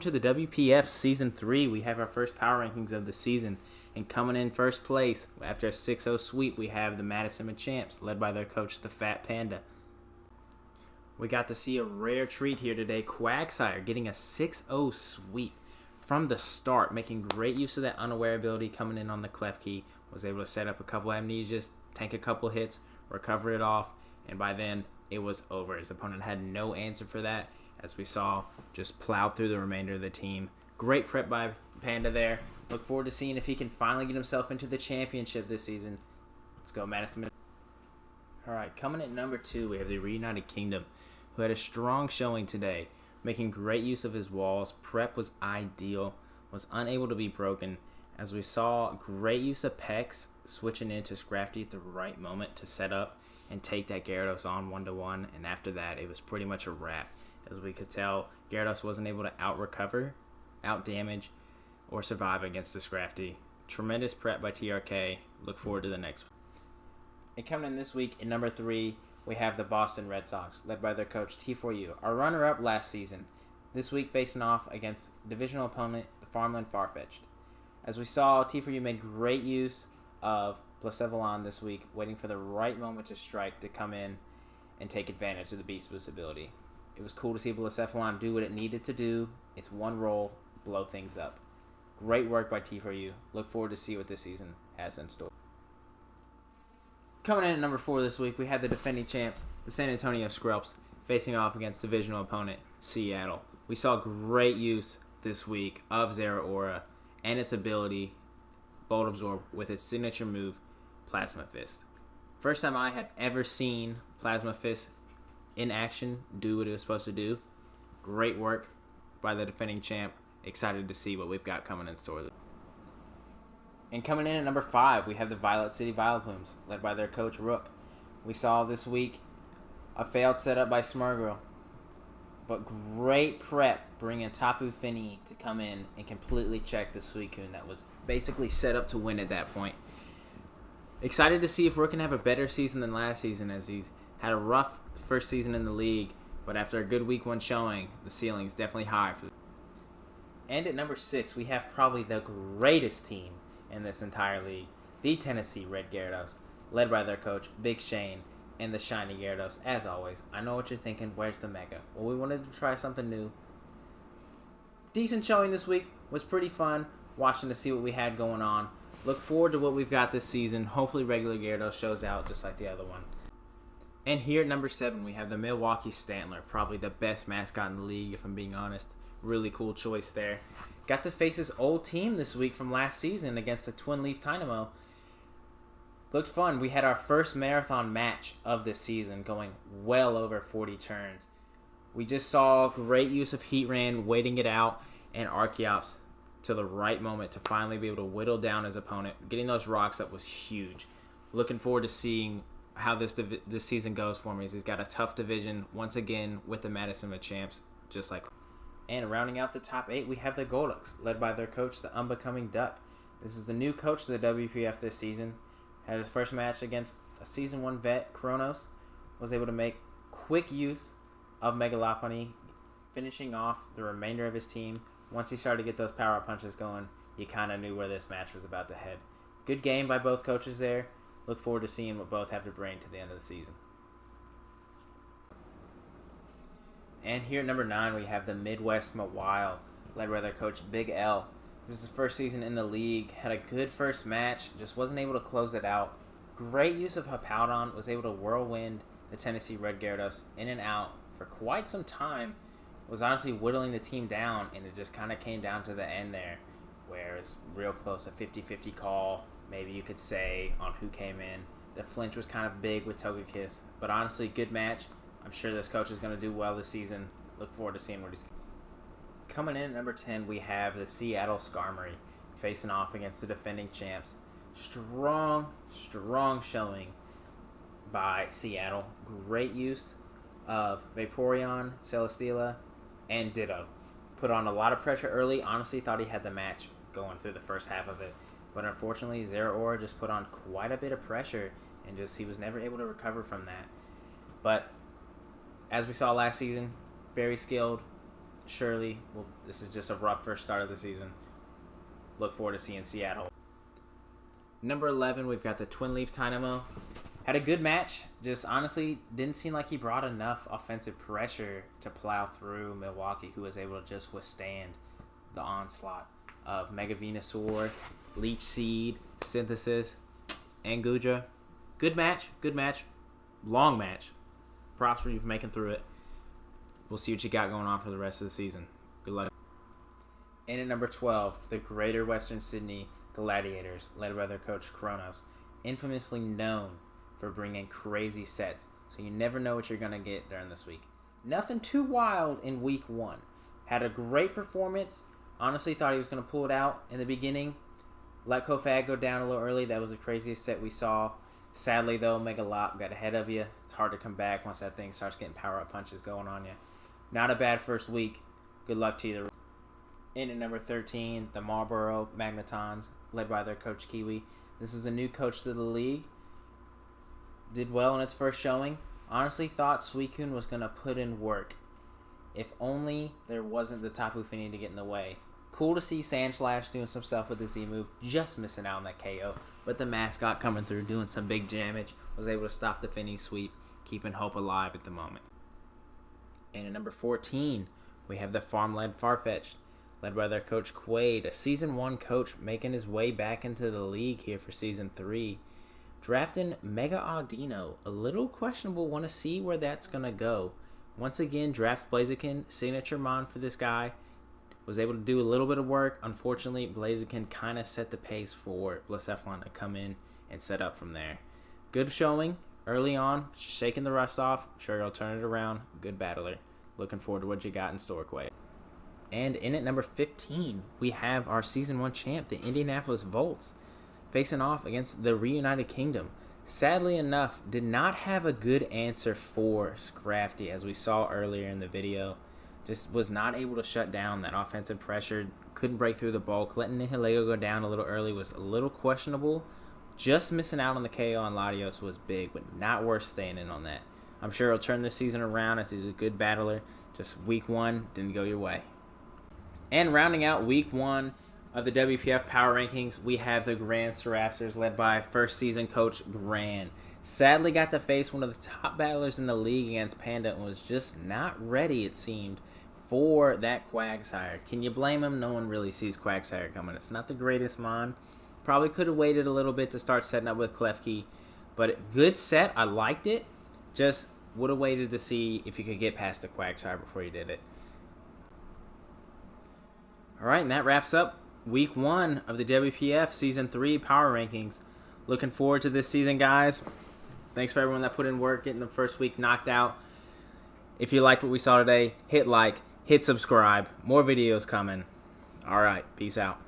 welcome to the WPF Season 3. We have our first power rankings of the season. And coming in first place, after a 6-0 sweep, we have the Madison Machamps, led by their coach, the Fat Panda. We got to see a rare treat here today, Quagsire getting a 6-0 sweep from the start, making great use of that unaware ability coming in on the clef key. Was able to set up a couple amnesias, tank a couple hits, recover it off, and by then it was over. His opponent had no answer for that, as we saw, just plowed through the remainder of the team. Great prep by Panda there. Look forward to seeing if he can finally get himself into the championship this season. Let's go, Madison. Alright, coming at number 2, we have the Reunited Kingdom, who had a strong showing today, making great use of his walls. Prep was ideal, was unable to be broken, as we saw great use of Pex, switching into Scrafty at the right moment to set up and take that Gyarados on 1-1, and after that, it was pretty much a wrap. As we could tell, Gyarados wasn't able to out-recover, out-damage, or survive against the Scrafty. Tremendous prep by TRK. Look forward to the next one. And coming in this week, in number 3, we have the Boston Red Sox, led by their coach T4U, our runner-up last season. This week facing off against divisional opponent, the Farmland Farfetch'd. As we saw, T4U made great use of Blacephalon this week, waiting for the right moment to strike to come in and take advantage of the Beast Boost ability. It was cool to see Blacephalon do what it needed to do. It's one roll, blow things up. Great work by T4U. Look forward to see what this season has in store. Coming in at number 4 this week, we have the defending champs, the San Antonio Skrelps, facing off against divisional opponent, Seattle. We saw great use this week of Zeraora and its ability, Bolt Absorb, with its signature move, Plasma Fist. First time I had ever seen Plasma Fist in action do what it was supposed to do. Great work by the defending champ. Excited to see what we've got coming in store. And coming in at number 5, we have the Violet City Vileplumes, led by their coach Rook. We saw this week a failed setup by Smurgle, but great prep bringing Tapu Fini to come in and completely check the Suicune that was basically set up to win at that point. Excited to see if Rook can have a better season than last season, as he's had a rough first season in the league, but after a good week 1 showing, the ceiling is definitely high. And at number 6, we have probably the greatest team in this entire league, the Tennessee Red Gyarados, led by their coach, Big Shane, and the shiny Gyarados. As always, I know what you're thinking, where's the Mega? Well, we wanted to try something new. Decent showing this week, was pretty fun, watching to see what we had going on. Look forward to what we've got this season. Hopefully regular Gyarados shows out just like the other one. And here at number 7, we have the Milwaukee Stantler, probably the best mascot in the league, if I'm being honest. Really cool choice there. Got to face his old team this week from last season against the Twin Leaf Dynamo. Looked fun. We had our first marathon match of this season, going well over 40 turns. We just saw great use of Heatran, waiting it out, and Archeops to the right moment to finally be able to whittle down his opponent. Getting those rocks up was huge. Looking forward to seeing how this season goes for me. He's got a tough division once again with the Madison Machamps, just like. And rounding out the top 8, we have the Golducks, led by their coach, the Unbecoming Duck. This is the new coach to the WPF this season. Had his first match against a Season 1 vet, Kronos. Was able to make quick use of Mega Lopunny, finishing off the remainder of his team. Once he started to get those power punches going, he kind of knew where this match was about to head. Good game by both coaches there. Look forward to seeing what both have to bring to the end of the season. And here at number 9, we have the Midwest Mawile, led by their coach Big L. This is his first season in the league. Had a good first match, just wasn't able to close it out. Great use of Hippowdon, was able to whirlwind the Tennessee Red Gyarados in and out for quite some time. Was honestly whittling the team down, and it just kind of came down to the end there, where it's real close, a 50-50 call, maybe you could say, on who came in. The flinch was kind of big with Togekiss, but honestly, good match. I'm sure this coach is going to do well this season. Look forward to seeing what he's. Coming in at number 10, we have the Seattle Skarmory facing off against the defending champs. Strong showing by Seattle. Great use of Vaporeon, Celesteela, and Ditto. Put on a lot of pressure early. Honestly, thought he had the match going through the first half of it. But unfortunately, Zeraora just put on quite a bit of pressure, and he was never able to recover from that. But as we saw last season, very skilled, surely, this is just a rough first start of the season. Look forward to seeing Seattle. Number 11, we've got the Twin Leaf Dynamo. Had a good match. Just honestly didn't seem like he brought enough offensive pressure to plow through Milwaukee, who was able to just withstand the onslaught of Mega Venusaur, Leech Seed, Synthesis, and Gudra. Good match. Long match. Props for you for making through it. We'll see what you got going on for the rest of the season. Good luck. And at number 12, the Greater Western Sydney Gladiators, led by their coach Kronos, infamously known for bringing crazy sets, so you never know what you're going to get during this week. Nothing too wild in week 1. Had a great performance. Honestly thought he was going to pull it out in the beginning. Let Kofag go down a little early. That was the craziest set we saw. Sadly, though, Megalop got ahead of you. It's hard to come back once that thing starts getting power-up punches going on you. Not a bad first week. Good luck to you. In at number 13, the Marlboro Magnetons, led by their coach Kiwi. This is a new coach to the league. Did well in its first showing. Honestly thought Suicune was going to put in work. If only there wasn't the Tapu Fini to get in the way. Cool to see Sandslash doing some stuff with the Z move, just missing out on that KO. But the mascot coming through, doing some big damage, was able to stop the Fini sweep, keeping hope alive at the moment. And at number 14, we have the Farm-led Farfetch'd, led by their coach Quaid, a Season 1 coach making his way back into the league here for Season 3. Drafting Mega Audino, a little questionable, want to see where that's going to go. Once again, drafts Blaziken, signature mon for this guy. Was able to do a little bit of work. Unfortunately, Blaziken kind of set the pace for Blacephalon to come in and set up from there. Good showing early on, shaking the rust off. Sure, he'll turn it around. Good battler. Looking forward to what you got in store, Quaid. And in at number 15, we have our Season 1 champ, the Indianapolis Volts, facing off against the Reunited Kingdom. Sadly enough, did not have a good answer for Scrafty, as we saw earlier in the video. Just was not able to shut down that offensive pressure. Couldn't break through the bulk. Letting Nihilego go down a little early was a little questionable. Just missing out on the KO on Latios was big, but not worth staying in on that. I'm sure he'll turn this season around as he's a good battler. Just week 1 didn't go your way. And rounding out week 1 of the WPF Power Rankings, we have the Grand Raptors, led by first season coach Gran. Sadly got to face one of the top battlers in the league against Panda and was just not ready, it seemed, for that Quagsire. Can you blame him? No one really sees Quagsire coming. It's not the greatest mon. Probably could have waited a little bit to start setting up with Klefki. But good set. I liked it. Just would have waited to see if you could get past the Quagsire before you did it. Alright, and that wraps up week 1 of the WPF Season 3 Power Rankings. Looking forward to this season, guys. Thanks for everyone that put in work, getting the first week knocked out. If you liked what we saw today, hit like, hit subscribe. More videos coming. Alright, peace out.